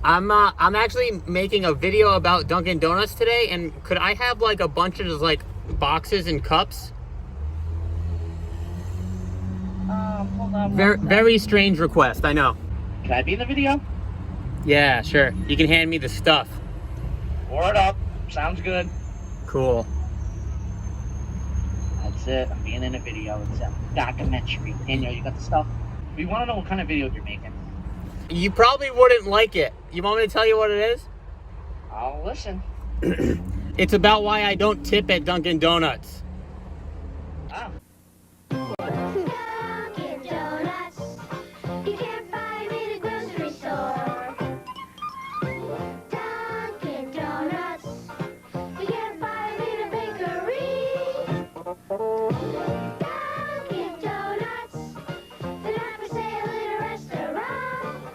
I'm actually making a video about Dunkin' Donuts today, and could I have like a bunch of just like boxes and cups? Hold on Very, one sec. very strange request, I know. Can I be in the video? Yeah, sure. You can hand me the stuff. Word up. Sounds good. Cool. That's it. I'm being in a video. It's a documentary. Daniel, you got the stuff? We want to know what kind of video you're making. You probably wouldn't like it. You want me to tell you what it is? I'll listen. It's about why I don't tip at Dunkin' Donuts. Ah. Dunkin' Donuts, you can't find me in a grocery store. Dunkin' Donuts, you can't find me in a bakery. Dunkin' Donuts, they're not for sale in a restaurant.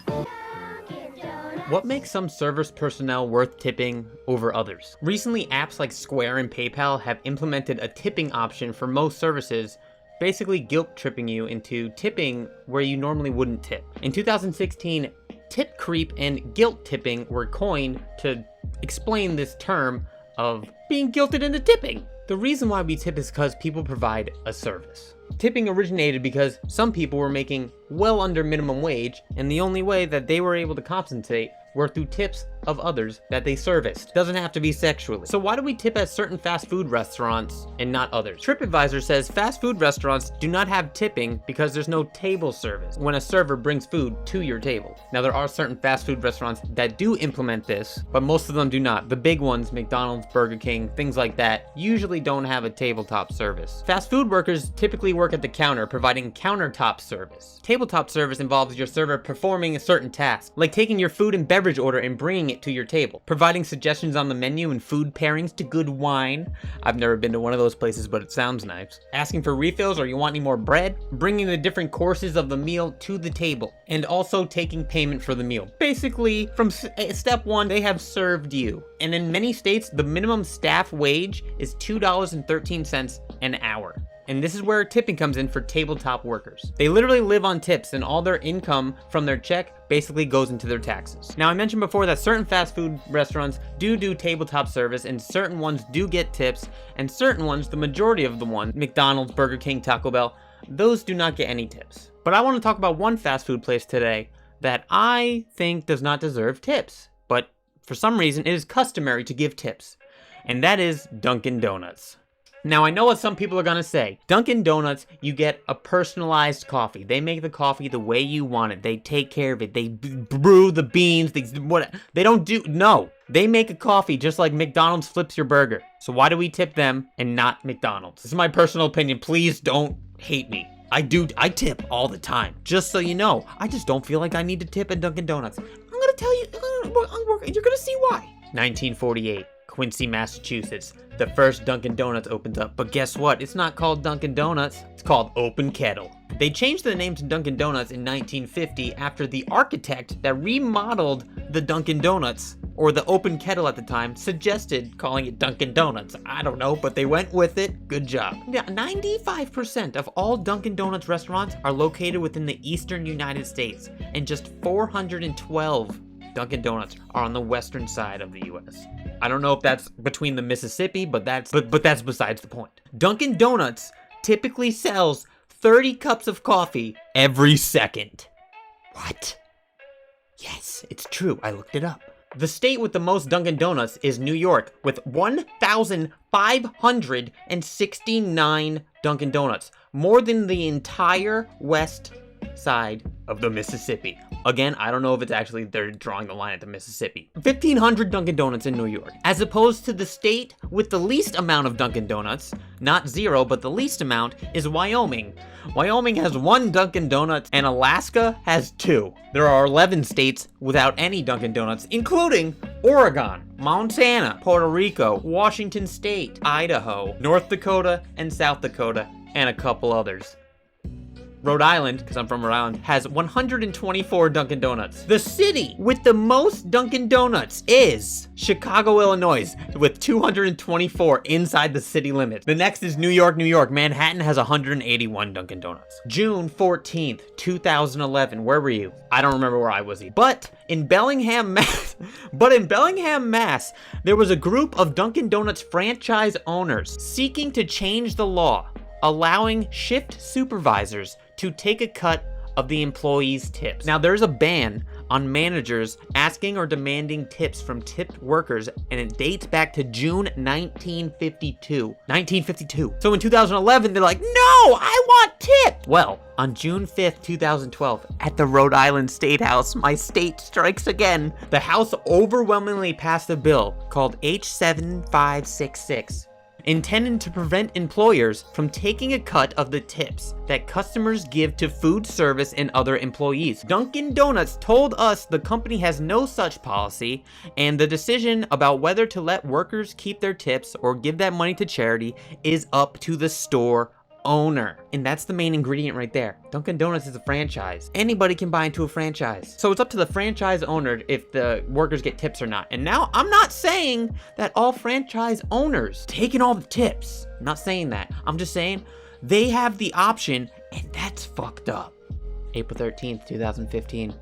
Dunkin' Donuts. What makes some service personnel worth tipping over others? Recently, apps like Square and PayPal have implemented a tipping option for most services, basically guilt-tripping you into tipping where you normally wouldn't tip. In 2016, tip creep and guilt tipping were coined to explain this term of being guilted into tipping. The reason why we tip is because people provide a service. Tipping originated because some people were making well under minimum wage, and the only way that they were able to compensate were through tips of others that they serviced. Doesn't have to be sexually. So why do we tip at certain fast food restaurants and not others? TripAdvisor says fast food restaurants do not have tipping because there's no table service when a server brings food to your table. Now there are certain fast food restaurants that do implement this, but most of them do not. The big ones, McDonald's, Burger King, things like that, usually don't have a tabletop service. Fast food workers typically work at the counter, providing countertop service. Tabletop service involves your server performing a certain task, like taking your food and beverage order and bringing it to your table, providing suggestions on the menu and food pairings to good wine. I've never been to one of those places, but it sounds nice. Asking for refills or you want any more bread, bringing the different courses of the meal to the table, and also taking payment for the meal. Basically, from step one, they have served you. And in many states, the minimum staff wage is $2.13 an hour. And this is where tipping comes in for tabletop workers. They literally live on tips, and all their income from their check basically goes into their taxes. Now, I mentioned before that certain fast food restaurants do tabletop service, and certain ones do get tips, and certain ones, the majority of the ones, McDonald's, Burger King, Taco Bell, those do not get any tips. But I want to talk about one fast food place today that I think does not deserve tips, but for some reason it is customary to give tips, and that is Dunkin' Donuts. Now, I know what some people are gonna say. Dunkin' Donuts, you get a personalized coffee. They make the coffee the way you want it. They take care of it. They brew the beans. They don't do, no. They make a coffee just like McDonald's flips your burger. So why do we tip them and not McDonald's? This is my personal opinion. Please don't hate me. I tip all the time. Just so you know, I just don't feel like I need to tip at Dunkin' Donuts. I'm gonna tell you, you're gonna see why. 1948. Quincy, Massachusetts. The first Dunkin' Donuts opens up, but guess what? It's not called Dunkin' Donuts, it's called Open Kettle. They changed the name to Dunkin' Donuts in 1950 after the architect that remodeled the Dunkin' Donuts, or the Open Kettle at the time, suggested calling it Dunkin' Donuts. I don't know, but they went with it. Good job. Yeah, 95% of all Dunkin' Donuts restaurants are located within the eastern United States, and just 412 Dunkin' Donuts are on the western side of the US. I don't know if that's between the Mississippi, but that's besides the point. Dunkin' Donuts typically sells 30 cups of coffee every second. What? Yes, it's true. I looked it up. The state with the most Dunkin' Donuts is New York, with 1,569 Dunkin' Donuts, more than the entire west side of the Mississippi. Again, I don't know if it's actually they're drawing the line at the Mississippi. 1,500 Dunkin' Donuts in New York, as opposed to the state with the least amount of Dunkin' Donuts, not zero, but the least amount, is Wyoming. Wyoming has 1 Dunkin' Donuts, and Alaska has 2. There are 11 states without any Dunkin' Donuts, including Oregon, Montana, Puerto Rico, Washington State, Idaho, North Dakota, and South Dakota, and a couple others. Rhode Island, because I'm from Rhode Island, has 124 Dunkin' Donuts. The city with the most Dunkin' Donuts is Chicago, Illinois, with 224 inside the city limits. The next is New York, New York. Manhattan has 181 Dunkin' Donuts. June 14th, 2011. Where were you? I don't remember where I was either. But in Bellingham, Mass, there was a group of Dunkin' Donuts franchise owners seeking to change the law, allowing shift supervisors to take a cut of the employees' tips. Now, there's a ban on managers asking or demanding tips from tipped workers, and it dates back to June 1952. So in 2011, they're like, no, I want tips. Well, on June 5th, 2012, at the Rhode Island State House, my state strikes again. The House overwhelmingly passed a bill called H7566. Intended to prevent employers from taking a cut of the tips that customers give to food service and other employees. Dunkin' Donuts told us the company has no such policy, and the decision about whether to let workers keep their tips or give that money to charity is up to the store owner. And that's the main ingredient right there. Dunkin' Donuts is a franchise. Anybody can buy into a franchise. So it's up to the franchise owner if the workers get tips or not. And now I'm not saying that all franchise owners taking all the tips. I'm not saying that. I'm just saying they have the option, and that's fucked up. April 13th, 2015.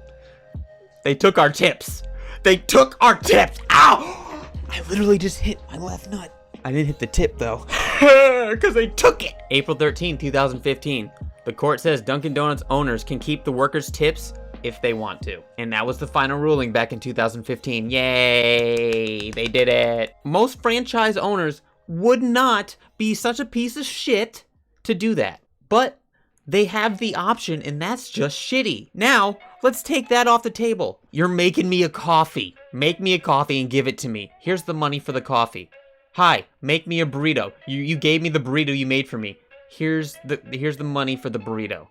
They took our tips. They took our tips. Ow! I literally just hit my left nut. I didn't hit the tip though, because they took it. April 13, 2015. The court says Dunkin' Donuts owners can keep the workers' tips if they want to. And that was the final ruling back in 2015. Yay, they did it. Most franchise owners would not be such a piece of shit to do that. But they have the option, and that's just shitty. Now, let's take that off the table. You're making me a coffee. Make me a coffee and give it to me. Here's the money for the coffee. Hi, make me a burrito. You gave me the burrito you made for me. Here's the money for the burrito.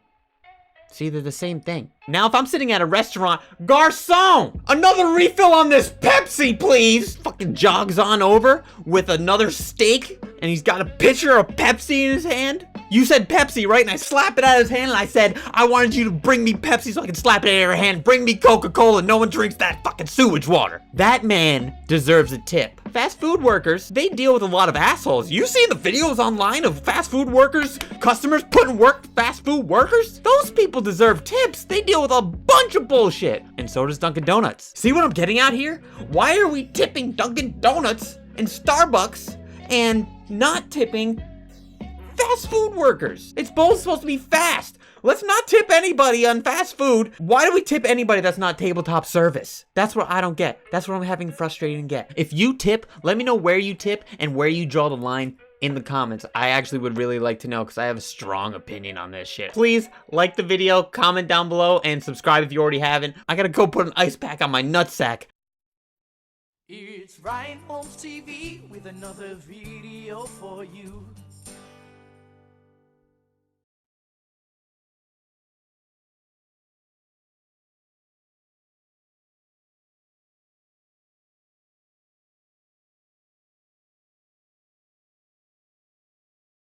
See, they're the same thing. Now, if I'm sitting at a restaurant, Garçon, another refill on this Pepsi, please. Fucking jogs on over with another steak, and he's got a pitcher of Pepsi in his hand. You said Pepsi, right? And I slap it out of his hand, and I said, I wanted you to bring me Pepsi so I can slap it out of your hand. Bring me Coca-Cola. No one drinks that fucking sewage water. That man deserves a tip. Fast food workers, they deal with a lot of assholes. You see the videos online of fast food workers, customers putting work fast food workers? Those people deserve tips. They deal with a bunch of bullshit. And so does Dunkin' Donuts. See what I'm getting at here? Why are we tipping Dunkin' Donuts and Starbucks and not tipping fast food workers? It's both supposed to be fast. Let's not tip anybody on fast food. Why do we tip anybody that's not tabletop service? That's what I don't get. That's what I'm having frustrating get. If you tip, let me know where you tip and where you draw the line in the comments. I actually would really like to know because I have a strong opinion on this shit. Please like the video, comment down below, and subscribe if you already haven't. I gotta go put an ice pack on my nutsack. It's Ryan Holmes TV with another video for you.